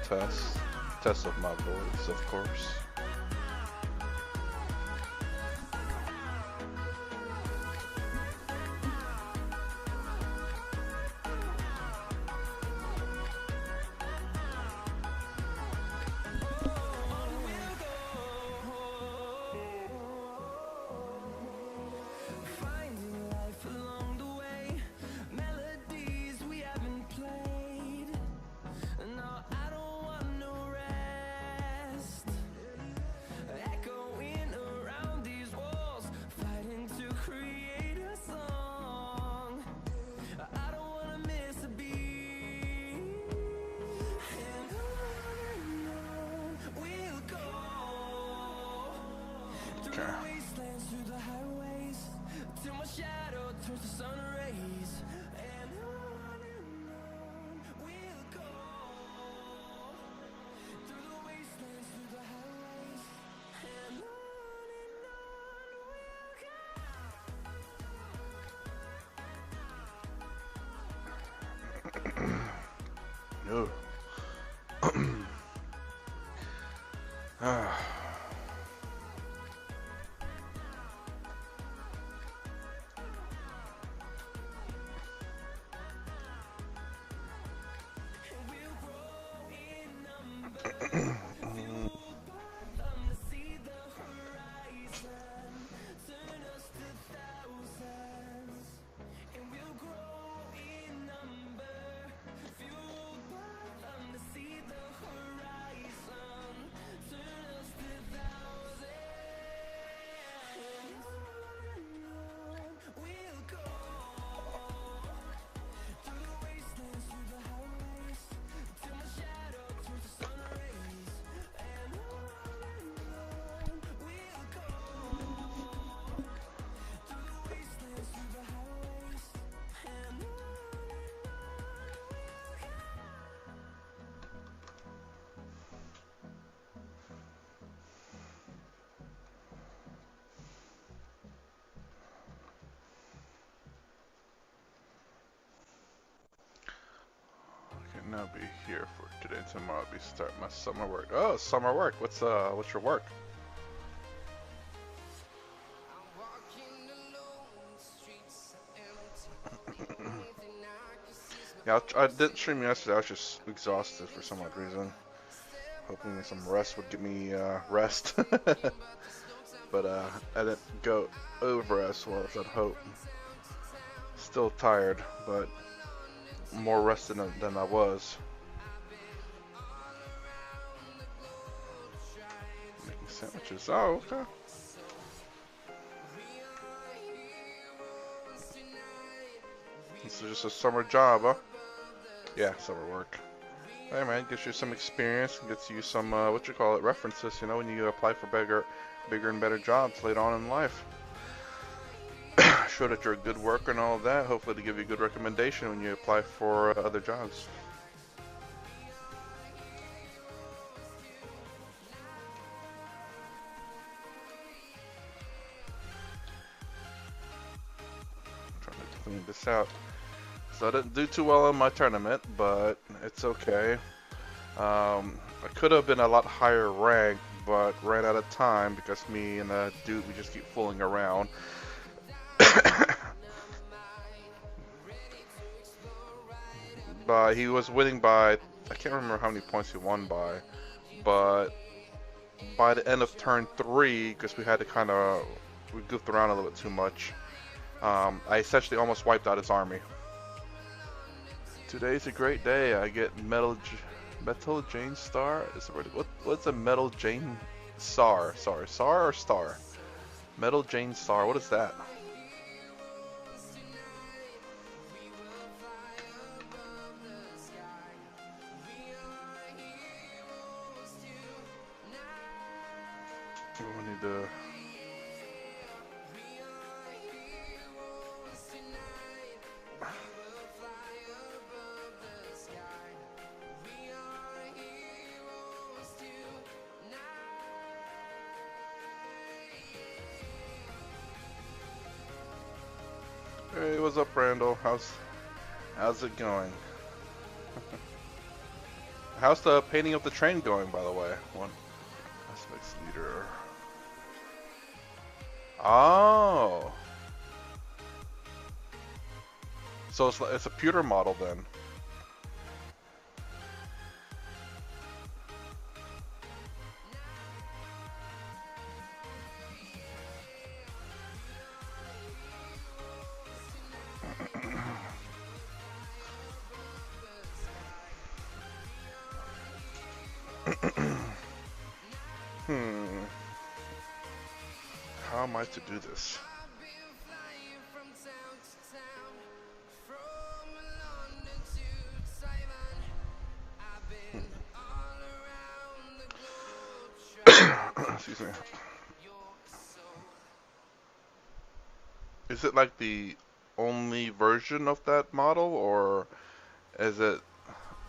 test. Test of my voice, of course. No. Now be here for today and tomorrow. I'll be start my summer work. Oh, summer work. What's your work? Yeah, I didn't stream yesterday. I was just exhausted for some odd reason. Hoping some rest would get me rest, but I didn't go over as well as I'd hope. Still tired, but more rested than I was. Making sandwiches. Oh, okay. This is just a summer job, huh? Yeah, summer work. Hey man, gives you some experience and gets you some references. You know, when you apply for bigger and better jobs later on in life. Show that you're a good worker and all of that. Hopefully to give you a good recommendation when you apply for other jobs. I'm trying to clean this out. So I didn't do too well in my tournament, but it's okay. I could have been a lot higher ranked, but ran out of time because me and the dude, we just keep fooling around. But he was winning by, I can't remember how many points he won by, but by the end of turn 3, because we had to we goofed around a little bit too much, I essentially almost wiped out his army. Today's a great day. I get Metal Jane Star? What's a Metal Jane Sar? Sorry, Sar or Star? Metal Jane Star, what is that? We need to... Hey, what's up, Randall? How's it going? How's the painting of the train going, by the way? One aspects leader. Oh, so it's a pewter model then. How am I to do this? Excuse me. Is it like the only version of that model, or is it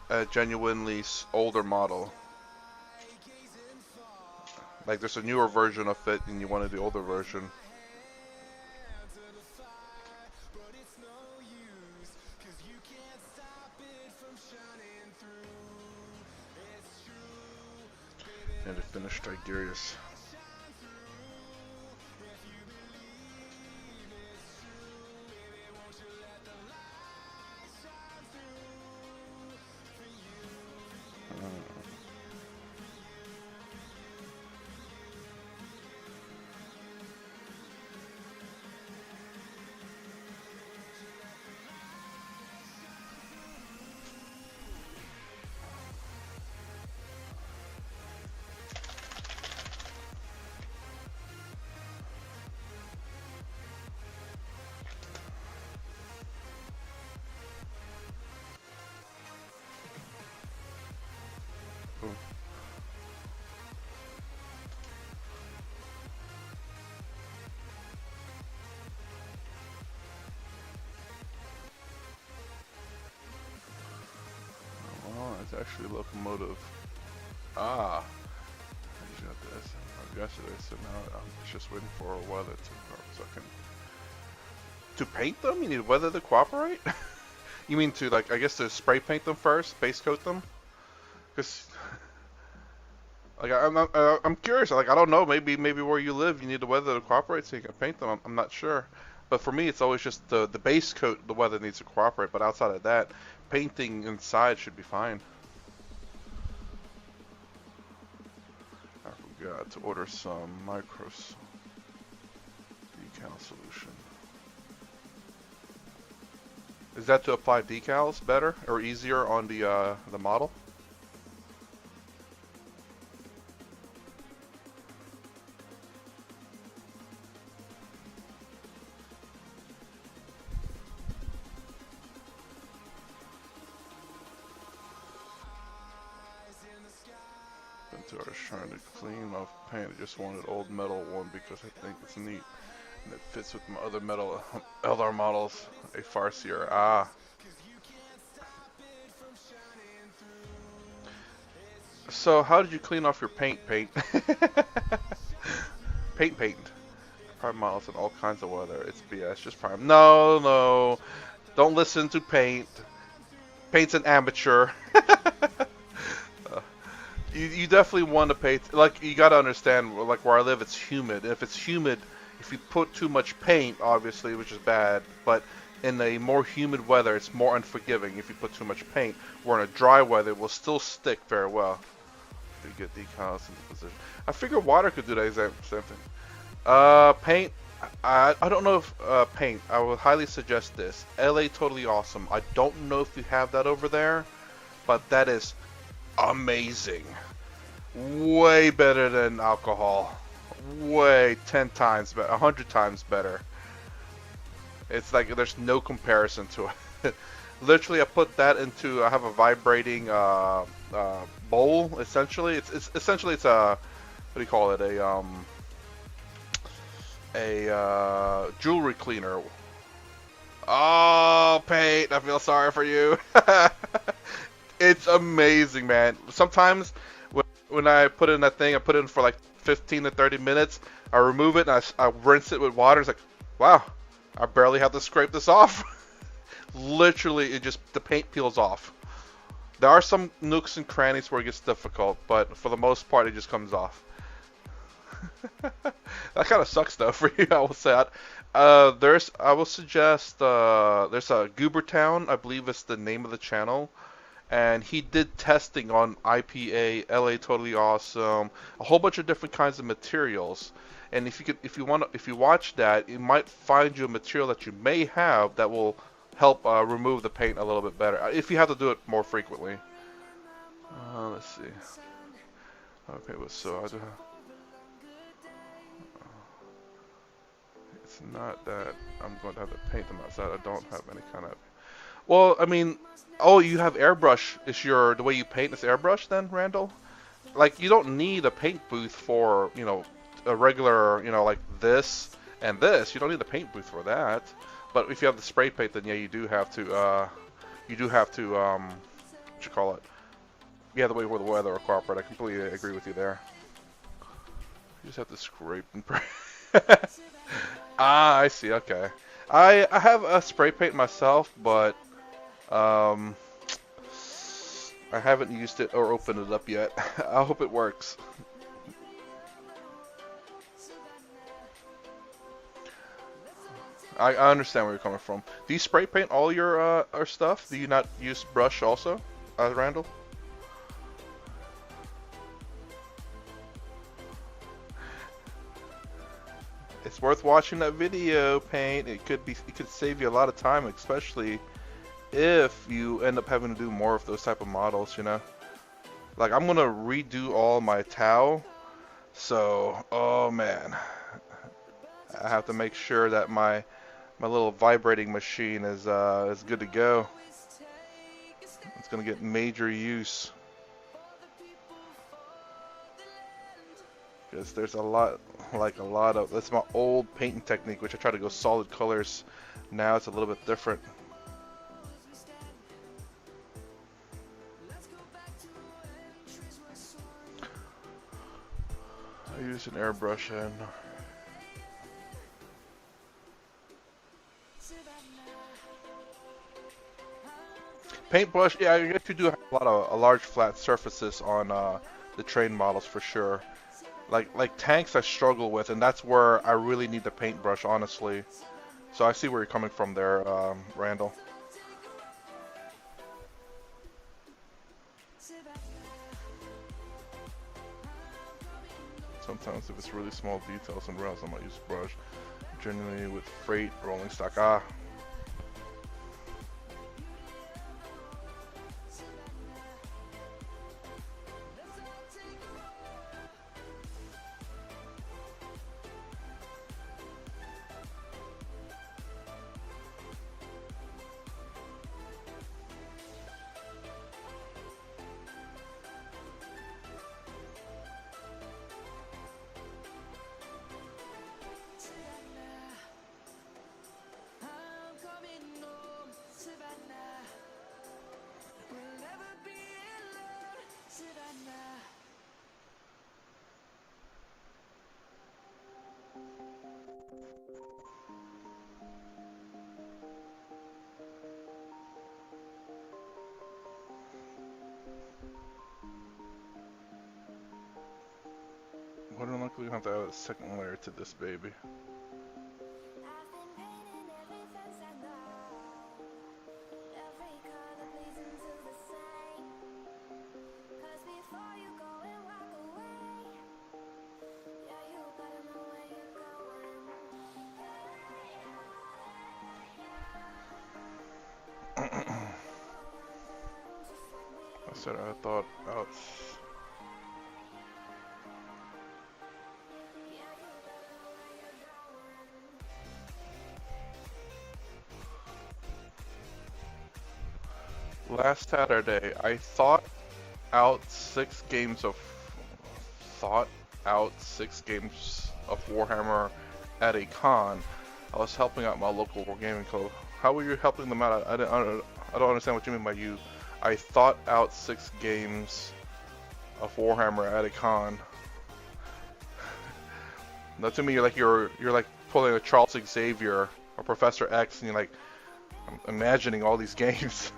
a genuinely older model? Like there's a newer version of it and you wanted the older version. And to finish Tigerius. It's actually a locomotive. Ah, I just got this yesterday, so now I'm just waiting for weather so I can to paint them. You need weather to cooperate. You mean to like I guess to spray paint them first, base coat them? Because like I'm curious. Like I don't know. Maybe where you live, you need the weather to cooperate so you can paint them. I'm not sure. But for me, it's always just the base coat. The weather needs to cooperate. But outside of that, painting inside should be fine. I forgot to order some micros decal solution. Is that to apply decals better or easier on the model? I was trying to clean off paint. I just wanted old metal one because I think it's neat and it fits with my other metal LR models. A farcier. Ah. So how did you clean off your paint? Paint. Paint. Prime models in all kinds of weather. It's BS. Just prime. No. Don't listen to paint. Paint's an amateur. You definitely want to paint. Like you got to understand. Like where I live, it's humid. If it's humid, if you put too much paint, obviously, which is bad. But in a more humid weather, it's more unforgiving if you put too much paint. Where in a dry weather, it will still stick very well. To get decals into position. I figured water could do that same thing. Paint. I don't know if paint. I would highly suggest this. LA Totally Awesome. I don't know if you have that over there, but that is amazing. Way better than alcohol. Way 10 times better, 100 times better. It's like there's no comparison to it. Literally, I have a vibrating bowl. Essentially, it's essentially a what do you call it? A jewelry cleaner. Oh, Pate, I feel sorry for you. It's amazing, man. Sometimes when I put in that thing, I put it in for like 15 to 30 minutes. I remove it and I rinse it with water. It's like, wow, I barely have to scrape this off. Literally, the paint peels off. There are some nooks and crannies where it gets difficult, but for the most part, it just comes off. That kind of sucks though for you, I will say. I will suggest, there's a Goobertown, I believe it's the name of the channel, and he did testing on IPA, LA Totally Awesome, a whole bunch of different kinds of materials. And if you watch that, you might find you a material that you may have that will help remove the paint a little bit better, if you have to do it more frequently. Let's see. Okay, so I do have. It's not that I'm going to have to paint them outside. I don't have any kind of. Well, I mean, oh, you have airbrush. Is the way you paint is airbrush then, Randall? Like, you don't need a paint booth for, a regular, like this and this. You don't need a paint booth for that. But if you have the spray paint, then yeah, you do have to, what you call it? Yeah, the way where the weather will cooperate. I completely agree with you there. You just have to scrape and pray. Ah, I see. Okay. I have a spray paint myself, but I haven't used it or opened it up yet. I hope it works. I understand where you're coming from. Do you spray paint all your stuff? Do you not use brush also, Randall? It's worth watching that video, Paint. It could save you a lot of time, especially if you end up having to do more of those type of models, Like, I'm gonna redo all my Tau, so, oh man, I have to make sure that my little vibrating machine is good to go. It's gonna get major use. Because there's a lot of, that's my old painting technique, which I try to go solid colors. Now it's a little bit different. I use an airbrush and paintbrush. Yeah, I guess you do have a large flat surfaces on the train models for sure. Like tanks I struggle with, and that's where I really need the paintbrush, honestly. So I see where you're coming from there, Randall. Sometimes if it's really small details and rails, I might use brush. Generally with freight, rolling stock. Ah. More than likely we have to add a second layer to this baby. I said I thought out. Last Saturday, I thought out six games of Warhammer at a con. I was helping out my local gaming club. How were you helping them out? I don't understand what you mean by you. I thought out 6 games of Warhammer at a con. Now to me, you're like pulling a Charles Xavier or Professor X, and you're like, I'm imagining all these games.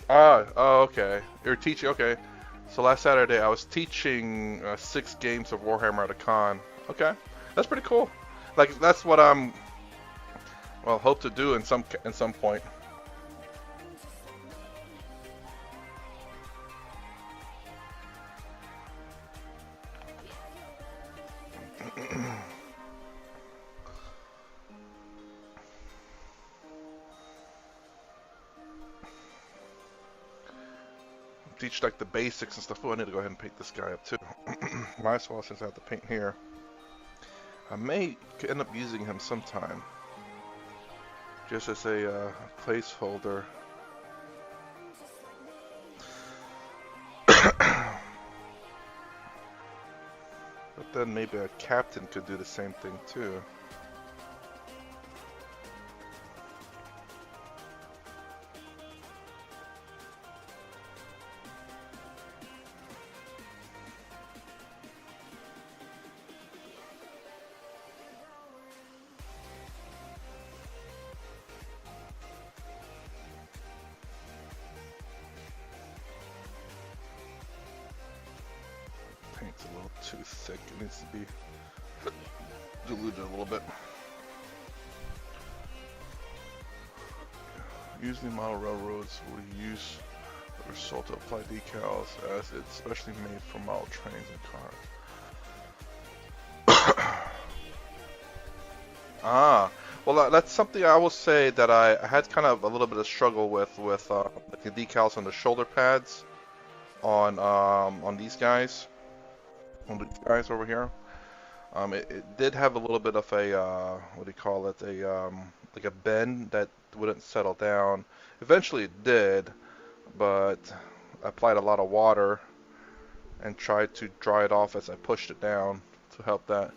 Oh, okay. You're teaching. Okay. So last Saturday I was teaching 6 games of Warhammer at a con. Okay, that's pretty cool. Like that's what I'm well hope to do in some point. Teach like the basics and stuff. Oh, I need to go ahead and paint this guy up too. Might as well since I have to paint here. I may end up using him sometime, just as a placeholder. But then maybe a captain could do the same thing too. Paint's a little too thick. It needs to be diluted a little bit. Usually model railroads will use the result to apply decals as it's specially made for model trains and cars. Well that's something I will say that I had kind of a little bit of struggle with the decals on the shoulder pads on these guys. On these guys over here. It did have a little bit of a what do you call it? Like a bend that wouldn't settle down. Eventually it did, but I applied a lot of water and tried to dry it off as I pushed it down to help that.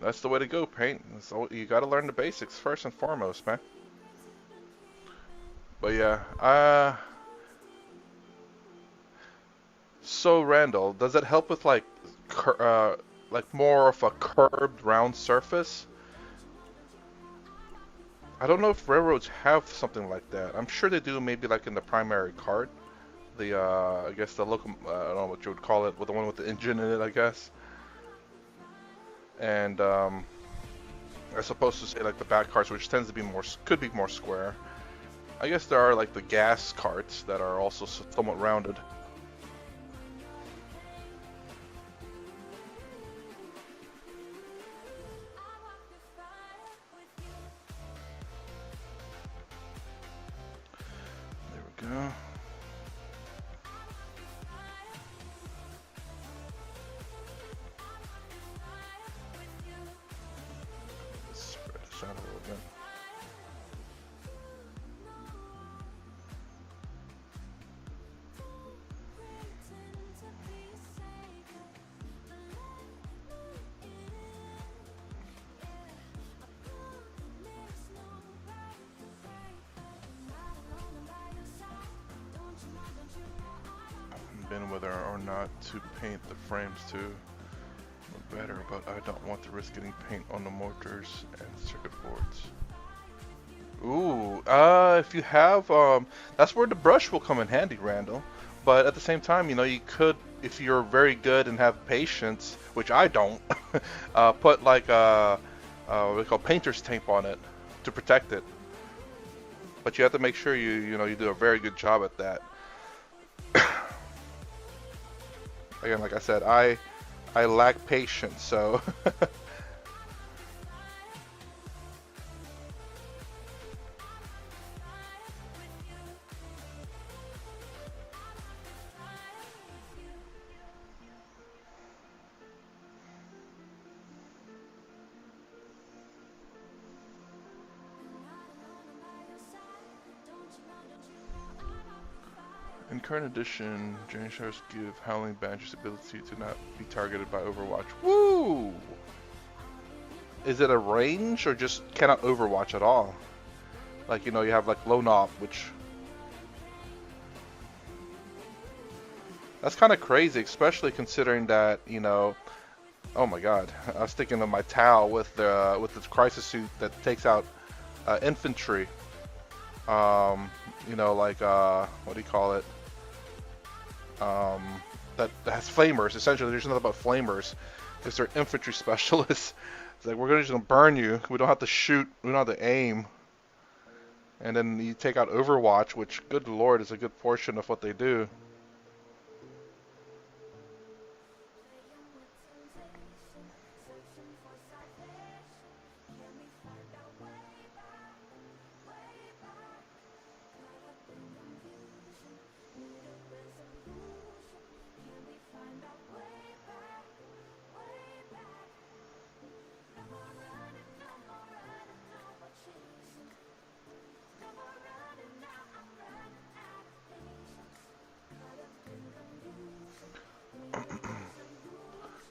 That's the way to go, paint. So you got to learn the basics first and foremost, man. But yeah, so Randall, does it help with like more of a curved round surface? I don't know if railroads have something like that. I'm sure they do, maybe like in the primary cart. The I guess the local I don't know what you would call it, with the one with the engine in it, I guess. And I'm supposed to say like the back carts, which tends to be could be more square. I guess there are like the gas carts that are also somewhat rounded. There we go. Spread this out a little bit. Been whether or not to paint the frames to look better, but I don't want to risk getting paint on the motors and circuit boards. Ooh, if you have, that's where the brush will come in handy, Randall. But at the same time, you know, you could, if you're very good and have patience, which I don't, put like what we call painter's tape on it to protect it. But you have to make sure you do a very good job at that. Again, like I said, I lack patience, so in current edition, Jane Sharks give Howling Badger's ability to not be targeted by Overwatch. Woo! Is it a range or just cannot Overwatch at all? Like, you know, you have like low knob, which that's kind of crazy, especially considering that, you know, oh my god, I was thinking of my Tau with the crisis suit that takes out infantry. you know, like what do you call it? That has flamers. Essentially, there's nothing about flamers because they're infantry specialists. It's like we're just gonna burn you. We don't have to shoot. We don't have to aim. And then you take out Overwatch, which, good lord, is a good portion of what they do.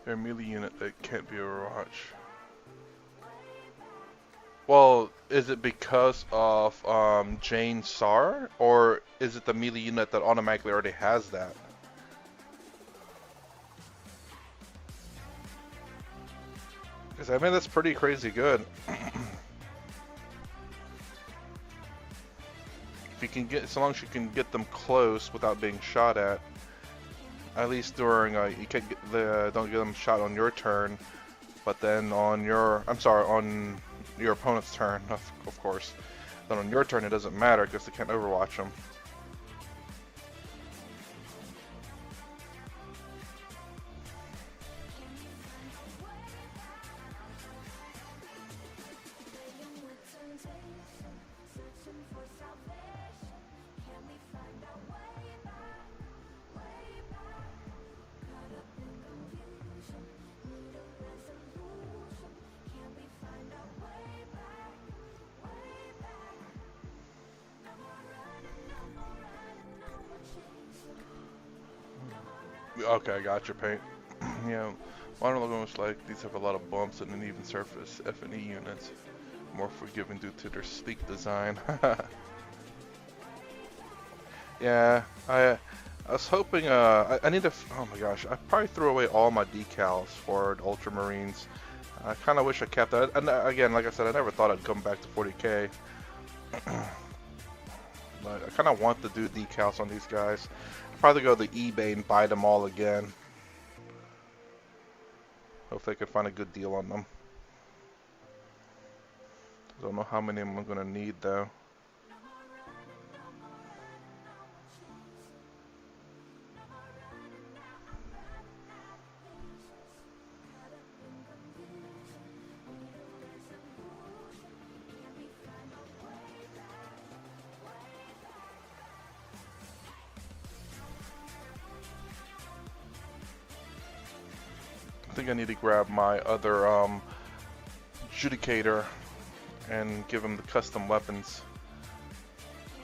They're a melee unit that can't be Overwatch. Well, is it because of Jane Sar, or is it the melee unit that automatically already has that? Because I mean that's pretty crazy good. If you can get, so long as you can get them close without being shot at least during you can't get don't get them shot on your turn, but then on your, I'm sorry, on your opponent's turn, of course. Then on your turn it doesn't matter because they can't Overwatch them. Okay, I got your paint. Yeah, modern logo looks like these have a lot of bumps and uneven surface. F&E units more forgiving due to their sleek design. Yeah, I was hoping. I need to. Oh my gosh, I probably threw away all my decals for the Ultramarines. I kind of wish I kept that. And again, like I said, I never thought I'd come back to 40K. But I kind of want to do decals on these guys. I'll probably go to eBay and buy them all again. Hopefully I can find a good deal on them. Don't know how many I'm gonna need though. I think I need to grab my other Judicator and give him the custom weapons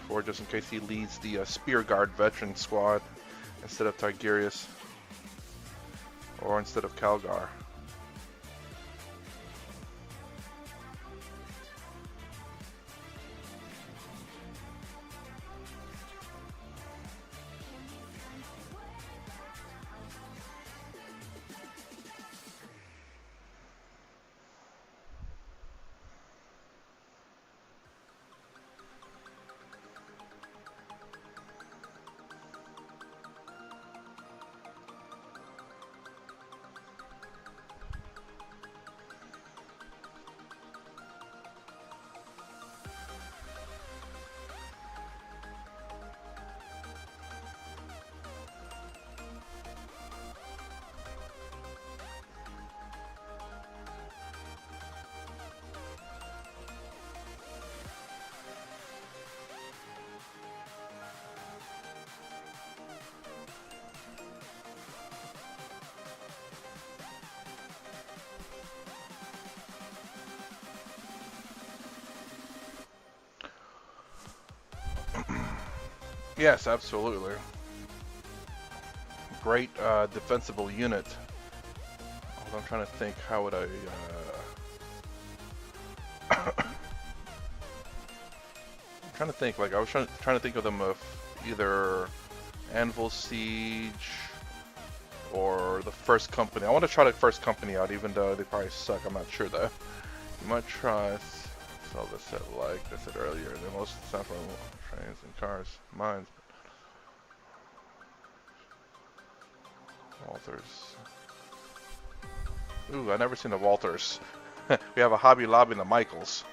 for just in case he leads the Spear Guard veteran squad instead of Tigurius or instead of Calgar. Yes, absolutely. Great defensible unit. Although I'm trying to think, how would I... I'm trying to think, like I was trying to think of them of either Anvil Siege or the First Company. I want to try the First Company out, even though they probably suck. I'm not sure though. You might try all this set like I said earlier. The most stuff on trains and cars, mines, Walters. Ooh, I never seen the Walters. We have a Hobby Lobby and the Michaels.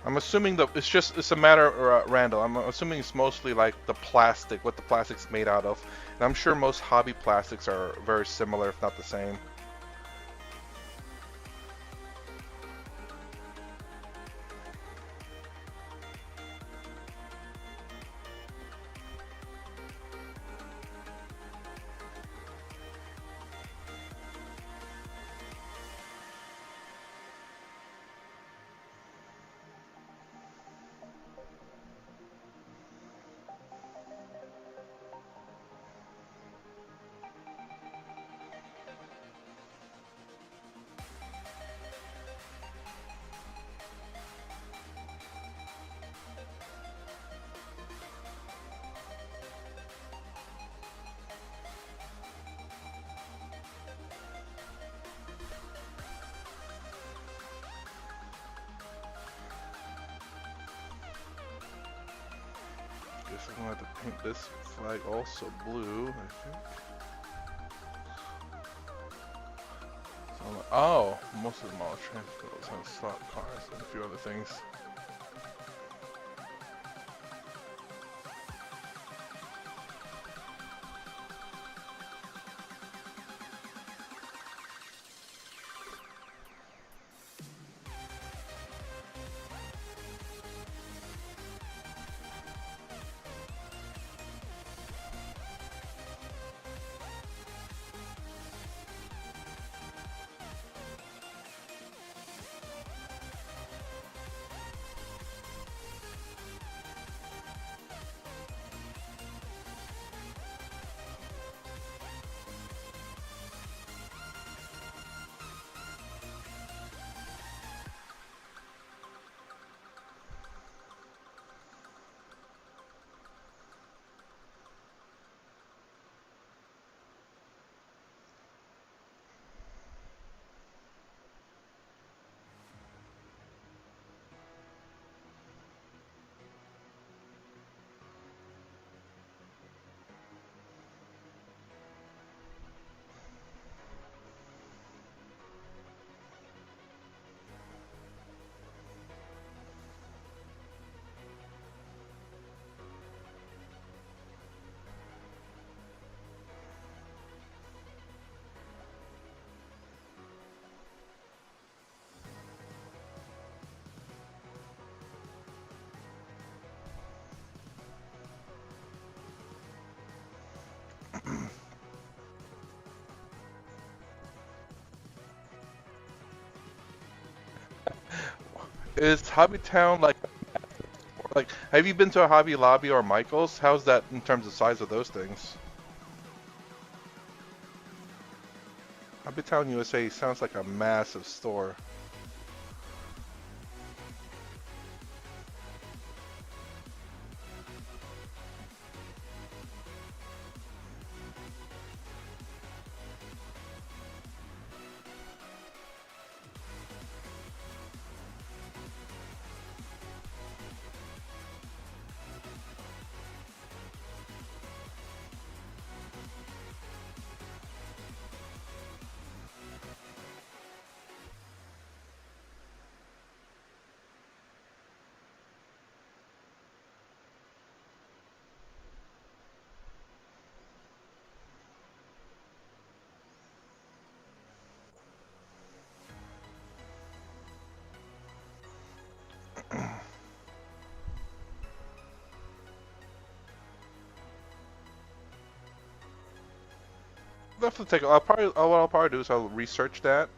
I'm assuming that it's a matter, Randall. I'm assuming it's mostly like the plastic, what the plastic's made out of. And I'm sure most hobby plastics are very similar, if not the same. Guess I'm gonna have to paint this flag also blue, I think. So oh, most of them are transfers and slot cars and a few other things. Is Hobby Town like have you been to a Hobby Lobby or Michaels? How's that in terms of size of those things? Hobby Town USA sounds like a massive store. Definitely take. What I'll probably do is I'll research that,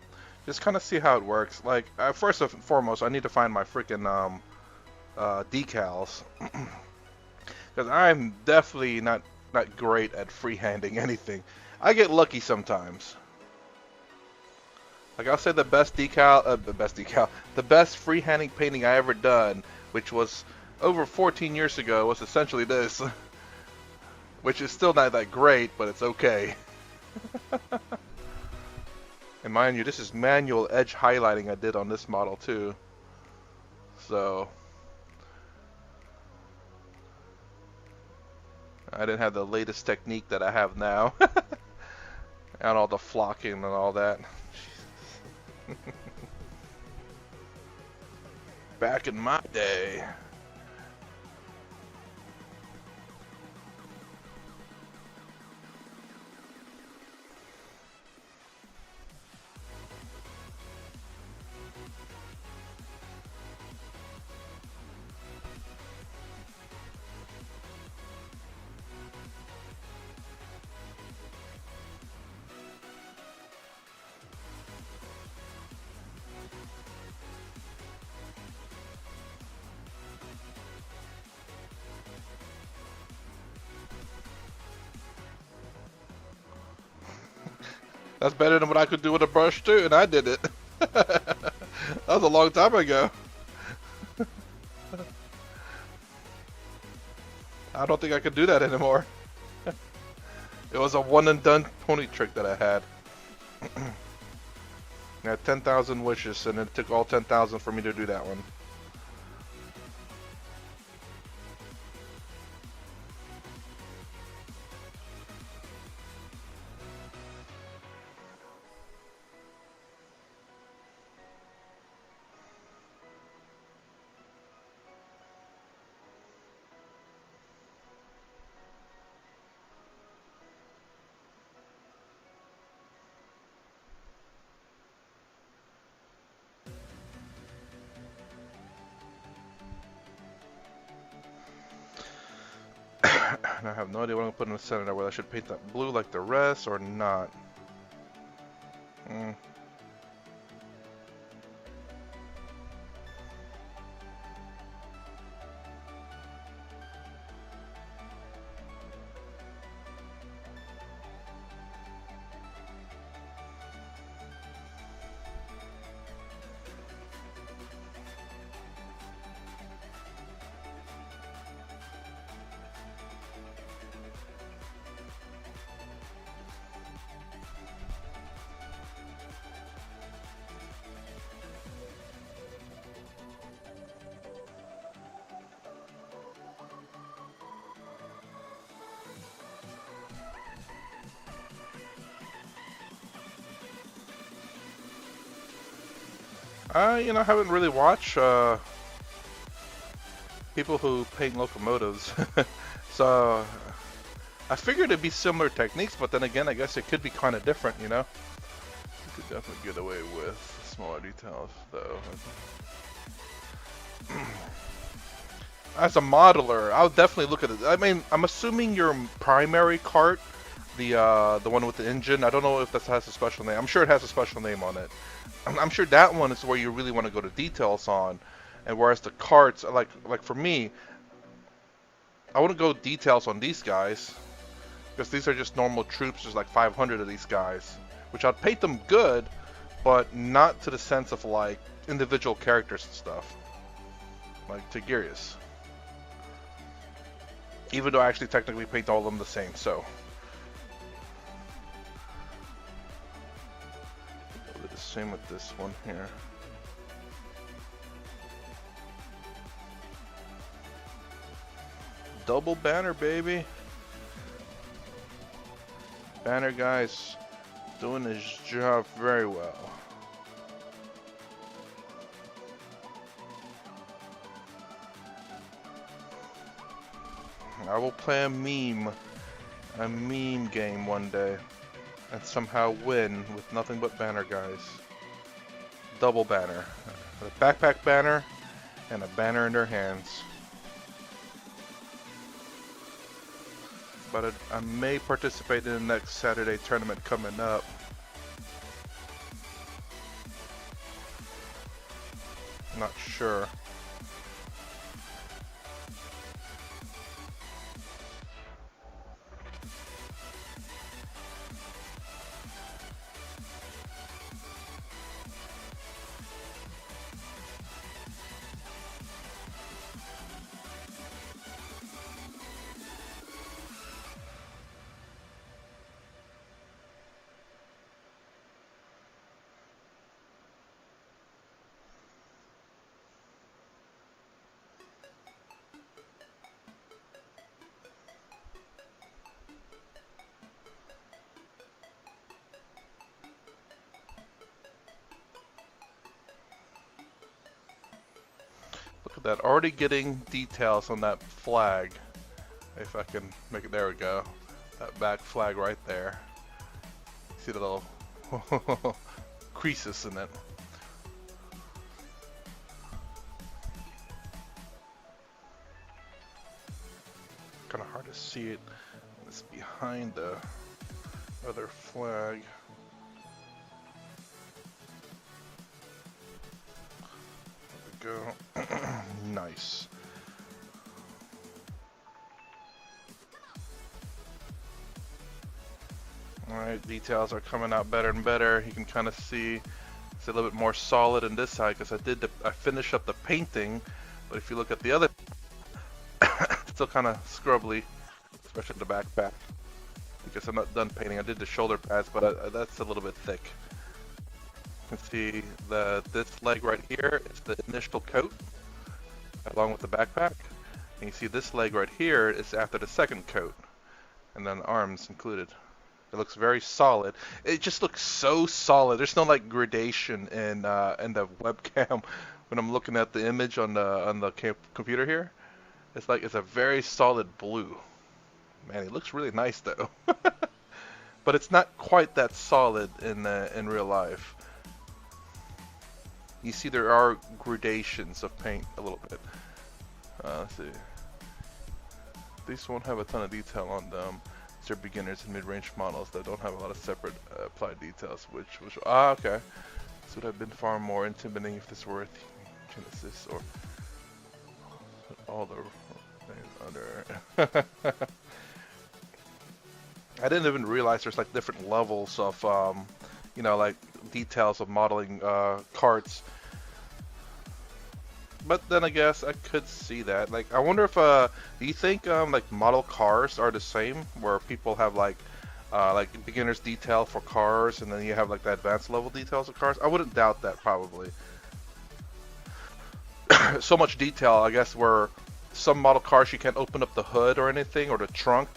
just kind of see how it works. Like first and foremost, I need to find my freaking decals, because I'm definitely not great at freehanding anything. I get lucky sometimes. Like I'll say the best freehanding painting I ever done which was over 14 years ago, was essentially this, which is still not that great, but it's okay. And mind you, this is manual edge highlighting I did on this model too. So I didn't have the latest technique that I have now. And all the flocking and all that. Back in my day. That's better than what I could do with a brush too, and I did it. That was a long time ago. I don't think I could do that anymore. It was a one and done pony trick that I had. I had 10,000 wishes, and it took all 10,000 for me to do that one. And I have no idea what I'm going to put in the center there, whether I should paint that blue like the rest or not. You know, I haven't really watched people who paint locomotives. So I figured it'd be similar techniques, but then again, I guess it could be kind of different, you know? You could definitely get away with smaller details, though. As a modeler, I'll definitely look at it. I mean, I'm assuming your primary cart, the one with the engine, I don't know if that has a special name. I'm sure it has a special name on it. I'm sure that one is where you really want to go to details on, and whereas the carts, like for me, I want to go details on these guys, because these are just normal troops. There's like 500 of these guys, which I'd paint them good, but not to the sense of like individual characters and stuff, like Tigurius. Even though I actually technically paint all of them the same, so. The same with this one here. Double banner, baby. Banner guy's doing his job very well. I will play a meme game one day and somehow win with nothing but banner guys. Double banner. A backpack banner and a banner in their hands. But I may participate in the next Saturday tournament coming up. Not sure. that already getting details on that flag. If I can make it, there we go. That back flag right there. See the little creases in it. Kind of hard to see it. It's behind the other flag. There we go. Nice. Alright, details are coming out better and better. You can kind of see it's a little bit more solid in this side because I finished up the painting, but if you look at the other, it's still kind of scrubbly, especially the backpack. Because I'm not done painting. I did the shoulder pads, but that's a little bit thick. You can see this leg right here is the initial coat, along with the backpack. And you see this leg right here is after the second coat, and then the arms included. It looks very solid. It just looks so solid. There's no like gradation in the webcam when I'm looking at the image on the computer here. It's like it's a very solid blue. Man, it looks really nice though. But it's not quite that solid in real life. You see there are gradations of paint a little bit. Let's see. These won't have a ton of detail on them. These are beginners and mid-range models that don't have a lot of separate applied details, which okay. This would have been far more intimidating if this were a Genesis or all the things under. I didn't even realize there's like different levels of, you know, like details of modeling carts. But then I guess I could see that. Like, I wonder if, do you think like model cars are the same, where people have like beginner's detail for cars, and then you have like the advanced level details of cars? I wouldn't doubt that probably. So much detail, I guess, where some model cars you can't open up the hood or anything, or the trunk,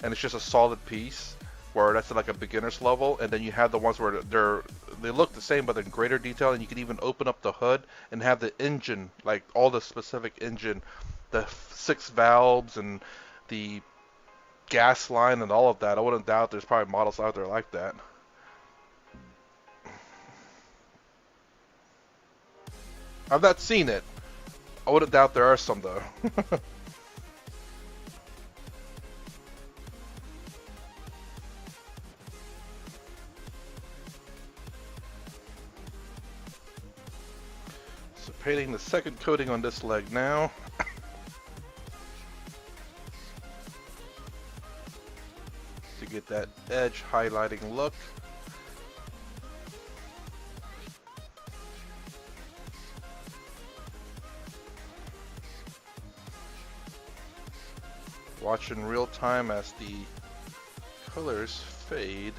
and it's just a solid piece, where that's like a beginner's level. And then you have the ones where they look the same but in greater detail, and you can even open up the hood and have the engine, like all the specific engine, the 6 valves and the gas line and all of that. I wouldn't doubt there's probably models out there like that. I've not seen it. I wouldn't doubt there are some though. So painting the second coating on this leg now. To get that edge highlighting look. Watch in real time as the colors fade.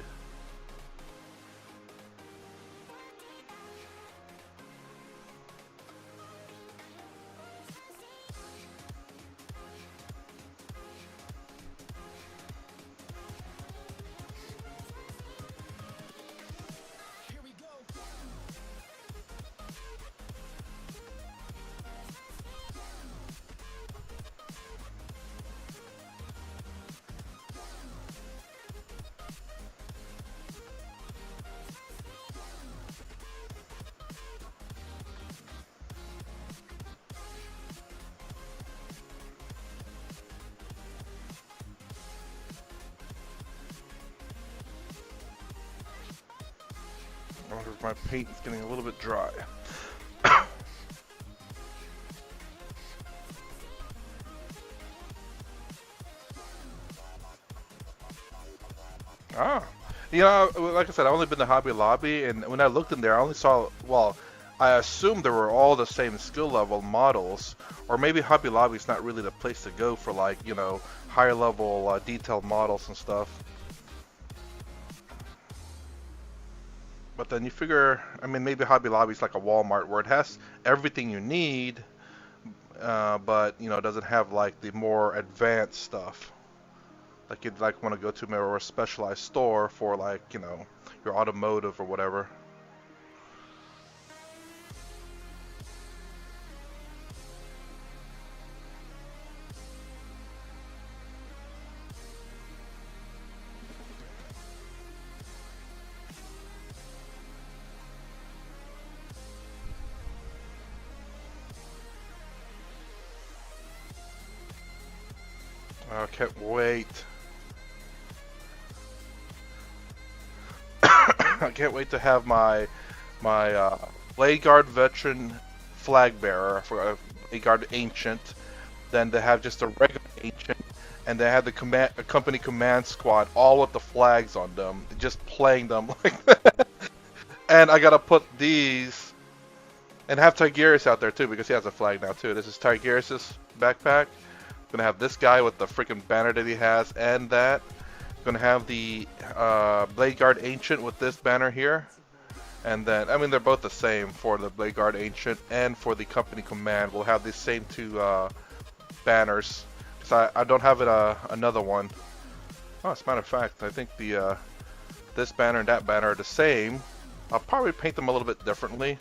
I wonder if my paint is getting a little bit dry. Ah, you know, like I said, I've only been to Hobby Lobby, and when I looked in there, I only saw, well, I assumed they were all the same skill level models, or maybe Hobby Lobby's not really the place to go for, like, you know, higher level detailed models and stuff. But then you figure, I mean, maybe Hobby Lobby's like a Walmart where it has everything you need, but, you know, it doesn't have like the more advanced stuff. Like you'd like want to go to maybe a specialized store for, like, you know, your automotive or whatever. I can't wait. I can't wait to have my Blade Guard veteran flag bearer for Blade Guard Ancient. Then they have just a regular Ancient, and they have the company command squad, all with the flags on them, just playing them like that. And I gotta put these, and have Tigerius out there too, because he has a flag now too. This is Tigerius' backpack. Gonna have this guy with the freaking banner that he has, and that. Gonna have the Blade Guard Ancient with this banner here. And then, I mean, they're both the same for the Blade Guard Ancient and for the Company Command. We'll have these same two banners. Because I don't have it another one. Oh, as a matter of fact, I think the this banner and that banner are the same. I'll probably paint them a little bit differently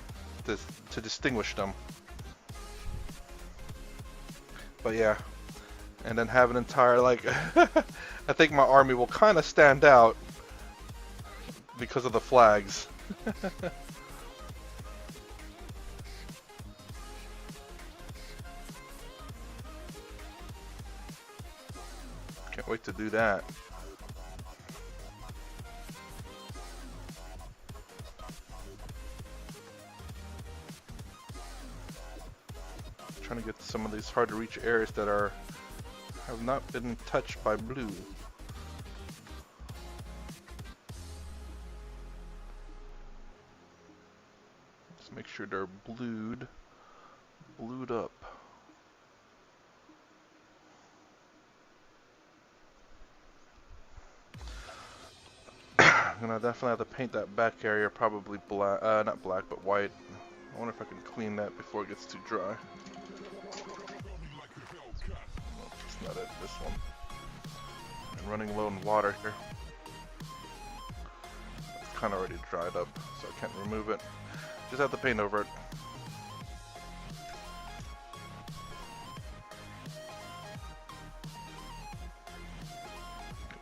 to distinguish them. But yeah. And then have an entire, like, I think my army will kind of stand out because of the flags. Can't wait to do that. Trying to get to some of these hard to reach areas that have not been touched by blue. Let's make sure they're blued up. I'm gonna definitely have to paint that back area probably black, not black, but white. I wonder if I can clean that before it gets too dry. That's not it, this one. I'm running low in water here. It's kind of already dried up, so I can't remove it. Just have to paint over it.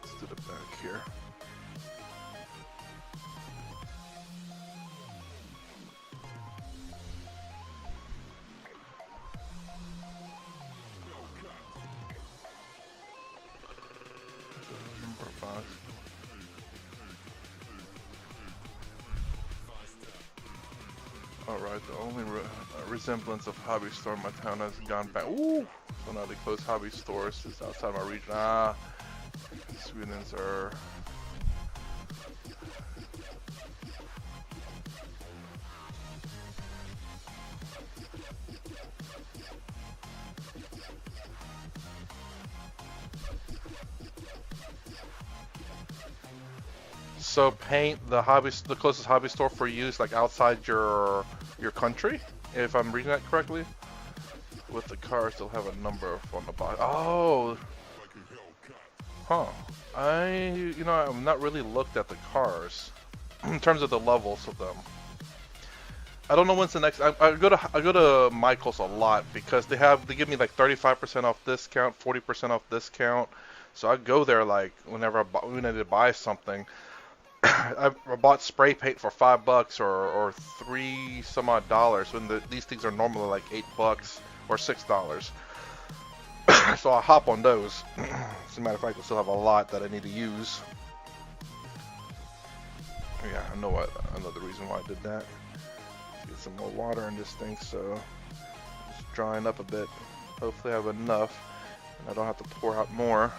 Let's do the back here. Alright, the only resemblance of hobby store in my town has gone back. Ooh! So now they close hobby stores just outside my region. Ah! Sweden's are... So paint the closest hobby store for you is like outside your country, if I'm reading that correctly. With the cars, they'll have a number on the bottom. Oh, huh. I've not really looked at the cars in terms of the levels of them. I don't know when's the next. I go to Michael's a lot because they give me like 35% off discount, 40% off discount. So I go there like whenever we need to buy something. I bought spray paint for $5 or $3 some odd when these things are normally like $8 or $6. So I hop on those. As a matter of fact, I still have a lot that I need to use. Yeah, I know the reason why I did that. Get some more water in this thing, so it's drying up a bit. Hopefully I have enough, and I don't have to pour out more.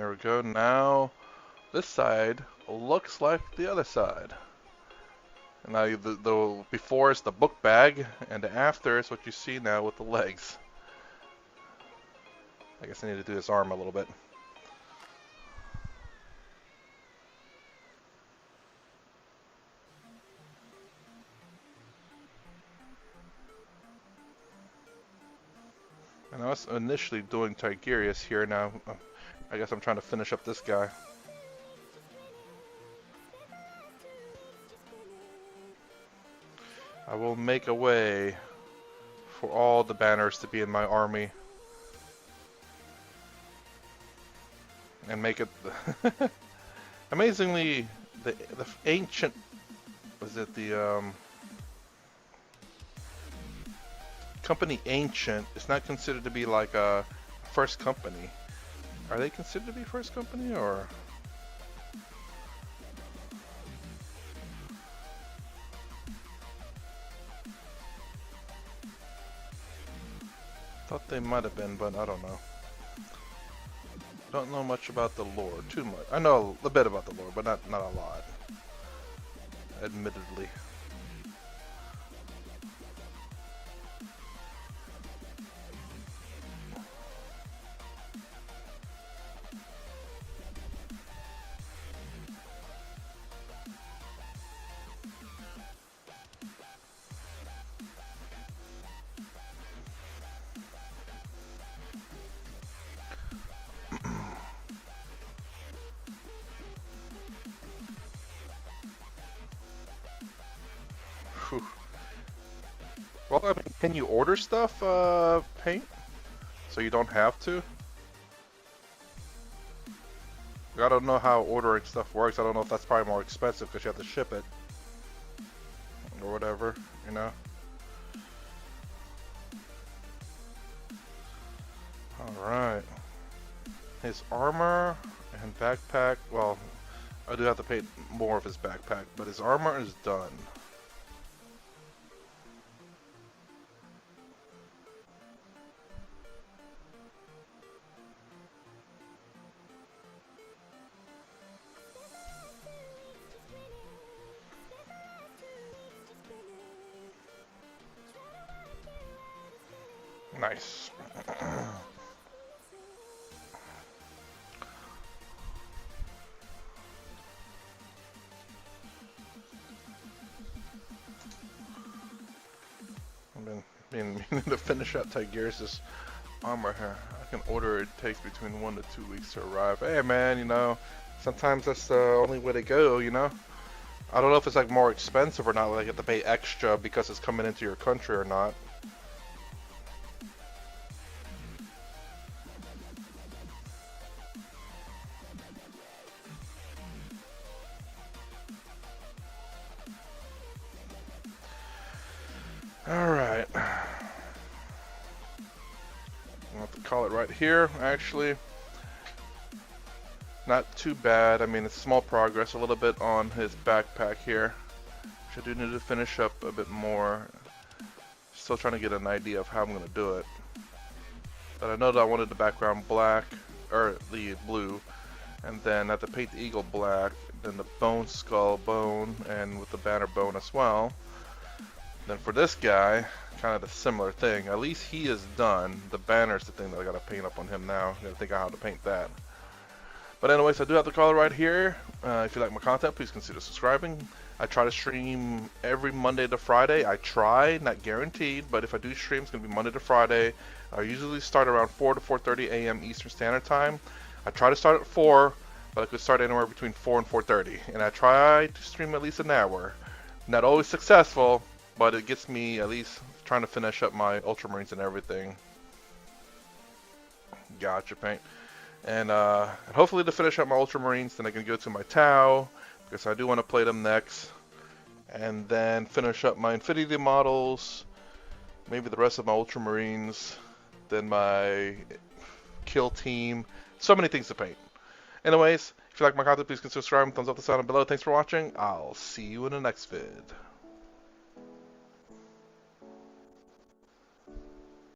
There we go. Now this side looks like the other side. And now the before is the book bag, and the after is what you see now with the legs. I guess I need to do this arm a little bit. And I was initially doing Tigerius here. Now I guess I'm trying to finish up this guy. I will make a way for all the banners to be in my army. And make it amazingly the ancient, was it the company Ancient is not considered to be like a first company. Are they considered to be first company, or? Thought they might have been, but I don't know. Don't know much about the lore, too much. I know a bit about the lore, but not a lot. Admittedly. Whew. Well, I mean, can you order stuff, Paint? So you don't have to? I don't know how ordering stuff works. I don't know if that's probably more expensive because you have to ship it. Or whatever, you know? Alright. His armor and backpack, well, I do have to paint more of his backpack, but his armor is done. Nice. I've been meaning to finish out Tigerius' armor here. I can order it takes between 1 to 2 weeks to arrive. Hey man, you know, sometimes that's the only way to go, you know? I don't know if it's like more expensive or not, like you have to pay extra because it's coming into your country or not. Alright. I'll have to call it right here, actually. Not too bad. I mean, it's small progress, a little bit on his backpack here. Which I do need to finish up a bit more. Still trying to get an idea of how I'm going to do it. But I know that I wanted the background black, or the blue. And then I have to paint the eagle black, then the bone skull bone, and with the banner bone as well. Then for this guy, kind of a similar thing. At least he is done. The banner's the thing that I gotta paint up on him now. I gotta think of how to paint that. But anyways, I do have the color right here. If you like my content, please consider subscribing. I try to stream every Monday to Friday. I try, not guaranteed, but if I do stream, it's gonna be Monday to Friday. I usually start around 4 to 4:30 a.m. Eastern Standard Time. I try to start at 4, but I could start anywhere between 4 and 4:30. And I try to stream at least an hour. Not always successful, but it gets me at least trying to finish up my Ultramarines and everything. Gotcha, Paint. And hopefully to finish up my Ultramarines, then I can go to my Tau, because I do want to play them next. And then finish up my Infinity models, maybe the rest of my Ultramarines, then my Killteam. So many things to paint. Anyways, if you like my content, please consider subscribing, thumbs up the sound below. Thanks for watching. I'll see you in the next vid.